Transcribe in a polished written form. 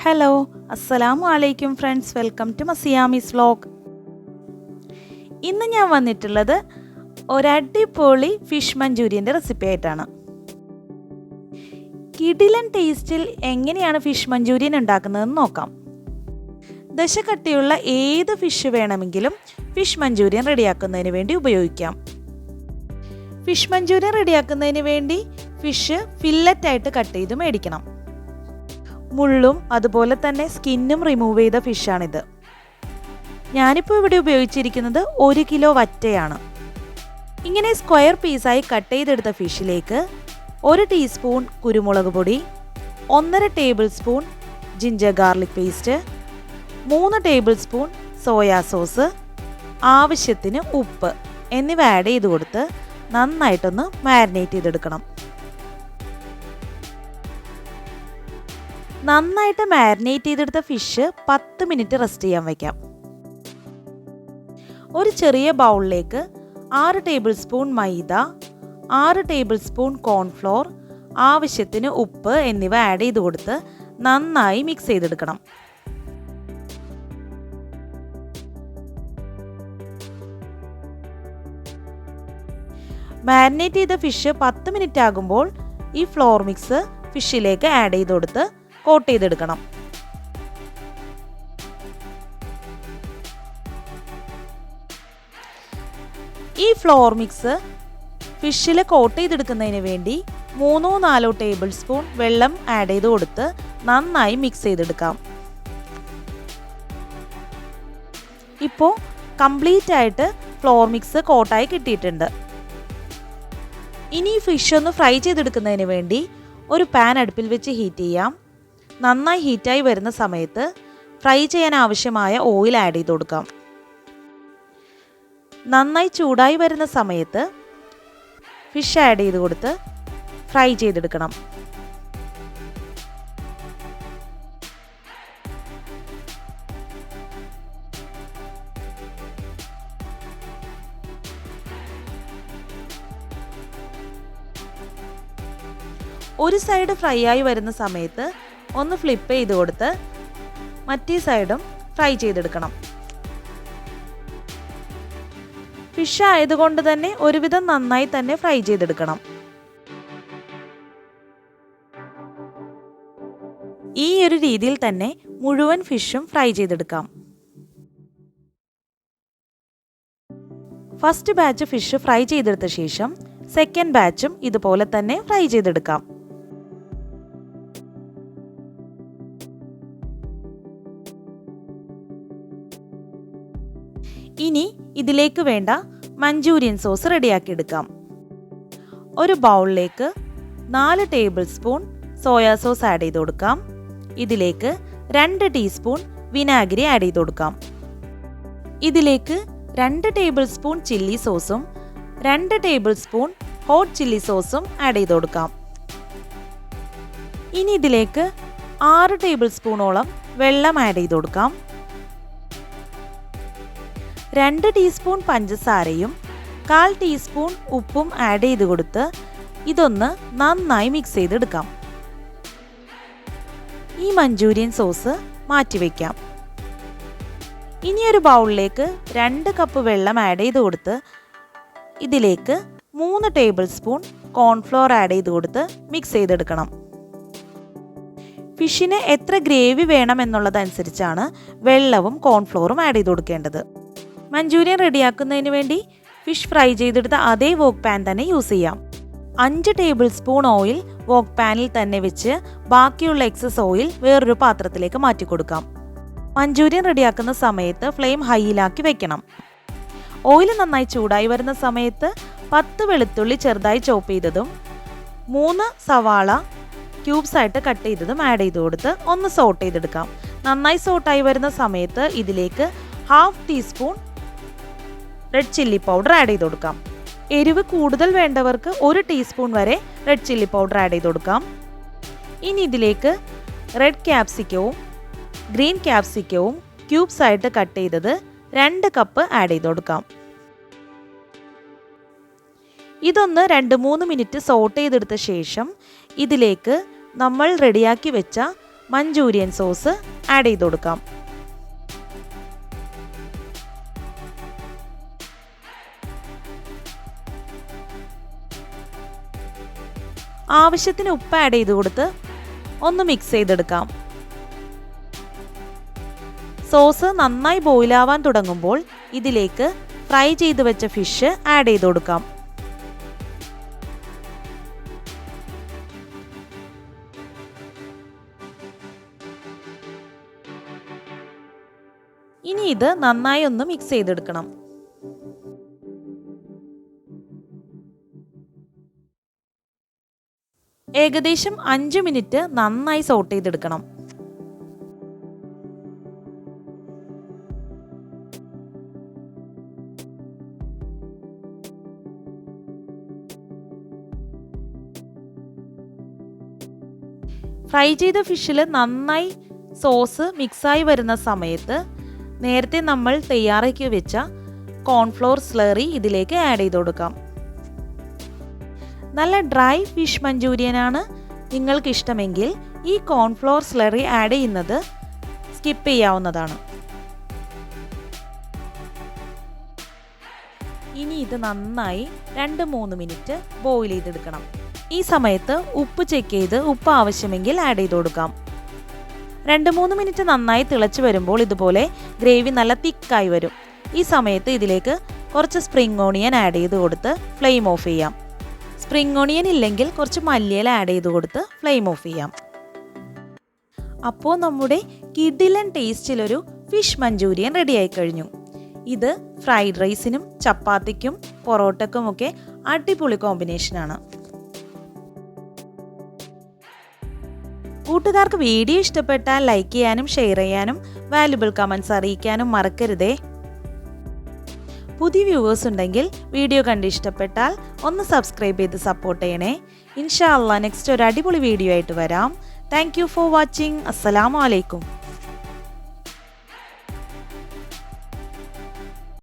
Hello അസ്സലാമു അലൈക്കും friends, welcome to മസിയാമീസ് vlog. ഇന്ന് ഞാൻ വന്നിട്ടുള്ളത് ഒരടിപൊളി ഫിഷ് മഞ്ചൂരിയൻ്റെ റെസിപ്പി ആയിട്ടാണ്. കിടിലൻ ടേസ്റ്റിൽ എങ്ങനെയാണ് ഫിഷ് മഞ്ചൂരിയൻ ഉണ്ടാക്കുന്നതെന്ന് നോക്കാം. ദശക്കട്ടിയുള്ള ഏത് ഫിഷ് വേണമെങ്കിലും ഫിഷ് മഞ്ചൂരിയൻ റെഡിയാക്കുന്നതിന് വേണ്ടി ഉപയോഗിക്കാം. ഫിഷ് മഞ്ചൂരിയൻ റെഡിയാക്കുന്നതിന് വേണ്ടി ഫിഷ് ഫില്ലറ്റായിട്ട് കട്ട് ചെയ്ത് മേടിക്കണം. മുള്ളും അതുപോലെ തന്നെ സ്കിന്നും റിമൂവ് ചെയ്ത ഫിഷാണിത്. ഞാനിപ്പോൾ ഇവിടെ ഉപയോഗിച്ചിരിക്കുന്നത് 1 കിലോ വറ്റയാണ്. ഇങ്ങനെ സ്ക്വയർ പീസായി കട്ട് ചെയ്തെടുത്ത ഫിഷിലേക്ക് 1 ടീസ്പൂൺ കുരുമുളക് പൊടി, 1.5 table spoon ginger garlic paste, 3 table spoon soya sauce, ആവശ്യത്തിന് ഉപ്പ് എന്നിവ ആഡ് ചെയ്ത് കൊടുത്ത് നന്നായിട്ടൊന്ന് മാരിനേറ്റ് ചെയ്തെടുക്കണം. നന്നായിട്ട് മാരിനേറ്റ് ചെയ്തെടുത്ത ഫിഷ് 10 മിനിറ്റ് റെസ്റ്റ് ചെയ്യാൻ വയ്ക്കാം. ഒരു ചെറിയ ബൗളിലേക്ക് 6 ടേബിൾ സ്പൂൺ മൈദ, 6 ടേബിൾ സ്പൂൺ കോൺഫ്ലോർ, ആവശ്യത്തിന് ഉപ്പ് എന്നിവ ആഡ് ചെയ്ത് കൊടുത്ത് നന്നായി മിക്സ് ചെയ്തെടുക്കണം. മാരിനേറ്റ് ചെയ്ത ഫിഷ് 10 മിനിറ്റ് ആകുമ്പോൾ ഈ ഫ്ലോർ മിക്സ് ഫിഷിലേക്ക് ആഡ് ചെയ്ത് കൊടുത്ത് കോട്ട് ചെയ്തെടുക്കണം. ഈ ഫ്ലോർ മിക്സ് ഫിഷിൽ കോട്ട് ചെയ്തെടുക്കുന്നതിന് വേണ്ടി 3-4 ടേബിൾ സ്പൂൺ വെള്ളം ആഡ് ചെയ്ത് കൊടുത്ത് നന്നായി മിക്സ് ചെയ്തെടുക്കാം. ഇപ്പോൾ കംപ്ലീറ്റ് ആയിട്ട് ഫ്ലോർ മിക്സ് കോട്ടായി കിട്ടിയിട്ടുണ്ട്. ഇനി ഫിഷ് ഒന്ന് ഫ്രൈ ചെയ്തെടുക്കുന്നതിന് വേണ്ടി ഒരു പാൻ അടുപ്പിൽ വെച്ച് ഹീറ്റ് ചെയ്യാം. നന്നായി ഹീറ്റായി വരുന്ന സമയത്ത് ഫ്രൈ ചെയ്യാൻ ആവശ്യമായ ഓയിൽ ആഡ് ചെയ്ത് കൊടുക്കാം. നന്നായി ചൂടായി വരുന്ന സമയത്ത് ഫിഷ് ആഡ് ചെയ്ത് കൊടുത്ത് ഫ്രൈ ചെയ്തെടുക്കണം. ഒരു സൈഡ് ഫ്രൈ ആയി വരുന്ന സമയത്ത് ഒന്ന് ഫ്ലിപ്പ് ചെയ്ത് കൊടുത്ത് മറ്റേ സൈഡും ഫ്രൈ ചെയ്തെടുക്കണം. ഫിഷ് ആയതുകൊണ്ട് തന്നെ ഒരുവിധം നന്നായി തന്നെ ഫ്രൈ ചെയ്തെടുക്കണം. ഈ ഒരു രീതിയിൽ തന്നെ മുഴുവൻ ഫിഷും ഫ്രൈ ചെയ്തെടുക്കാം. ഫസ്റ്റ് ബാച്ച് ഫിഷ് ഫ്രൈ ചെയ്തെടുത്ത ശേഷം സെക്കൻഡ് ബാച്ചും ഇതുപോലെ തന്നെ ഫ്രൈ ചെയ്തെടുക്കാം. ഇനി ഇതിലേക്ക് വേണ്ട മഞ്ചൂരിയൻ സോസ് റെഡിയാക്കി എടുക്കാം. ഒരു ബൗളിലേക്ക് 4 table spoon soya sauce add ചെയ്ത് കൊടുക്കാം. ഇതിലേക്ക് 2 ടീസ്പൂൺ വിനാഗിരി ആഡ് ചെയ്ത് കൊടുക്കാം. ഇതിലേക്ക് 2 ടേബിൾ സ്പൂൺ ചില്ലി സോസും 2 ടേബിൾ സ്പൂൺ ഹോട്ട് ചില്ലി സോസും ആഡ് ചെയ്ത് കൊടുക്കാം. ഇനി ഇതിലേക്ക് 6 ടേബിൾ സ്പൂണോളം വെള്ളം ആഡ് ചെയ്ത് കൊടുക്കാം. 2 ടീസ്പൂൺ പഞ്ചസാരയും 1/4 ടീസ്പൂൺ ഉപ്പും ആഡ് ചെയ്ത് കൊടുത്ത് ഇതൊന്ന് നന്നായി മിക്സ് ചെയ്തെടുക്കാം. ഈ മഞ്ചൂരിയൻ സോസ് മാറ്റിവെക്കാം. ഇനി ഒരു ബൗളിലേക്ക് 2 കപ്പ് വെള്ളം ആഡ് ചെയ്ത് കൊടുത്ത് ഇതിലേക്ക് 3 ടേബിൾ സ്പൂൺ കോൺഫ്ലോർ ആഡ് ചെയ്ത് കൊടുത്ത് മിക്സ് ചെയ്തെടുക്കണം. ഫിഷിന് എത്ര ഗ്രേവി വേണം എന്നുള്ളതനുസരിച്ചാണ് വെള്ളവും കോൺഫ്ലോറും ആഡ് ചെയ്ത് കൊടുക്കേണ്ടത്. മഞ്ചൂരിയൻ റെഡിയാക്കുന്നതിന് വേണ്ടി ഫിഷ് ഫ്രൈ ചെയ്തെടുത്ത അതേ വോക്ക് പാൻ തന്നെ യൂസ് ചെയ്യാം. 5 ടേബിൾ സ്പൂൺ ഓയിൽ വോക്ക് പാനിൽ തന്നെ വെച്ച് ബാക്കിയുള്ള എക്സസ് ഓയിൽ വേറൊരു പാത്രത്തിലേക്ക് മാറ്റി കൊടുക്കാം. മഞ്ചൂരിയൻ റെഡിയാക്കുന്ന സമയത്ത് ഫ്ലെയിം ഹൈയിലാക്കി വെക്കണം. ഓയിൽ നന്നായി ചൂടായി വരുന്ന സമയത്ത് 10 വെളുത്തുള്ളി ചെറുതായി ചോപ്പ് ചെയ്തതും 3 സവാള ക്യൂബ്സ് ആയിട്ട് കട്ട് ചെയ്തതും ആഡ് ചെയ്ത് കൊടുത്ത് ഒന്ന് സോട്ട് ചെയ്തെടുക്കാം. നന്നായി സോട്ടായി വരുന്ന സമയത്ത് ഇതിലേക്ക് 1/2 teaspoon red chilli powder add ചെയ്ത് കൊടുക്കാം. എരിവ് കൂടുതൽ വേണ്ടവർക്ക് 1 ടീസ്പൂൺ വരെ റെഡ് ചില്ലി പൗഡർ ആഡ് ചെയ്ത് കൊടുക്കാം. ഇനി ഇതിലേക്ക് റെഡ് ക്യാപ്സിക്കവും ഗ്രീൻ ക്യാപ്സിക്കവും ക്യൂബ്സ് ആയിട്ട് കട്ട് ചെയ്തത് 2 കപ്പ് ആഡ് ചെയ്ത് കൊടുക്കാം. ഇതൊന്ന് 2-3 മിനിറ്റ് സോട്ട് ചെയ്തെടുത്ത ശേഷം ഇതിലേക്ക് നമ്മൾ റെഡിയാക്കി വെച്ച മഞ്ചൂരിയൻ സോസ് ആഡ് ചെയ്ത് കൊടുക്കാം. ആവശ്യത്തിന് ഉപ്പ് ആഡ് ചെയ്ത് കൊടുത്ത് ഒന്ന് മിക്സ് ചെയ്തെടുക്കാം. സോസ് നന്നായി ബോയിൽ ആവാൻ തുടങ്ങുമ്പോൾ ഇതിലേക്ക് ഫ്രൈ ചെയ്ത് വെച്ച ഫിഷ് ആഡ് ചെയ്ത് കൊടുക്കാം. ഇനി ഇത് നന്നായി ഒന്ന് മിക്സ് ചെയ്തെടുക്കണം. ഏകദേശം 5 മിനിറ്റ് നന്നായി സോട്ട് ചെയ്തെടുക്കണം. ഫ്രൈ ചെയ്ത ഫിഷിൽ നന്നായി സോസ് മിക്സായി വരുന്ന സമയത്ത് നേരത്തെ നമ്മൾ തയ്യാറാക്കി വെച്ച കോൺഫ്ലോർ സ്ലറി ഇതിലേക്ക് ആഡ് ചെയ്ത് കൊടുക്കാം. നല്ല ഡ്രൈ ഫിഷ് മഞ്ചൂരിയനാണ് നിങ്ങൾക്ക് ഇഷ്ടമെങ്കിൽ ഈ കോൺഫ്ലോർ സ്ലറി ആഡ് ചെയ്യുന്നത് സ്കിപ്പ് ചെയ്യാവുന്നതാണ്. ഇനി ഇത് നന്നായി 2-3 മിനിറ്റ് ബോയിൽ ചെയ്തെടുക്കണം. ഈ സമയത്ത് ഉപ്പ് ചെക്ക് ചെയ്ത് ഉപ്പ് ആവശ്യമെങ്കിൽ ആഡ് ചെയ്ത് കൊടുക്കാം. 2-3 മിനിറ്റ് നന്നായി തിളച്ച് വരുമ്പോൾ ഇതുപോലെ ഗ്രേവി നല്ല തിക്കായി വരും. ഈ സമയത്ത് ഇതിലേക്ക് കുറച്ച് സ്പ്രിംഗ് ഓണിയൻ ആഡ് ചെയ്ത് കൊടുത്ത് ഫ്ലെയിം ഓഫ് ചെയ്യാം. സ്പ്രിംഗ് ഓണിയൻ ഇല്ലെങ്കിൽ കുറച്ച് മല്ലിയില ആഡ് ചെയ്ത് കൊടുത്ത് ഫ്ലെയിം ഓഫ് ചെയ്യാം. അപ്പോൾ നമ്മുടെ കിടിലൻ ടേസ്റ്റിലൊരു ഫിഷ് മഞ്ചൂരിയൻ റെഡിയായി കഴിഞ്ഞു. ഇത് ഫ്രൈഡ് റൈസിനും ചപ്പാത്തിക്കും പൊറോട്ടക്കും ഒക്കെ അടിപൊളി കോമ്പിനേഷനാണ്. കൂട്ടുകാർക്ക് വീഡിയോ ഇഷ്ടപ്പെട്ടാൽ ലൈക്ക് ചെയ്യാനും ഷെയർ ചെയ്യാനും വാല്യുബിൾ കമൻറ്റ്സ് അറിയിക്കാനും മറക്കരുതേ. പുതിയ വ്യൂവേഴ്സ് ഉണ്ടെങ്കിൽ വീഡിയോ കണ്ട് ഇഷ്ടപ്പെട്ടാൽ ഒന്ന് സബ്സ്ക്രൈബ് ചെയ്ത് സപ്പോർട്ട് ചെയ്യണേ. ഇൻഷാ അല്ലാഹ് നെക്സ്റ്റ് ഒരു അടിപൊളി വീഡിയോ ആയിട്ട് വരാം. Thank you for watching. അസ്സലാമു അലൈക്കും.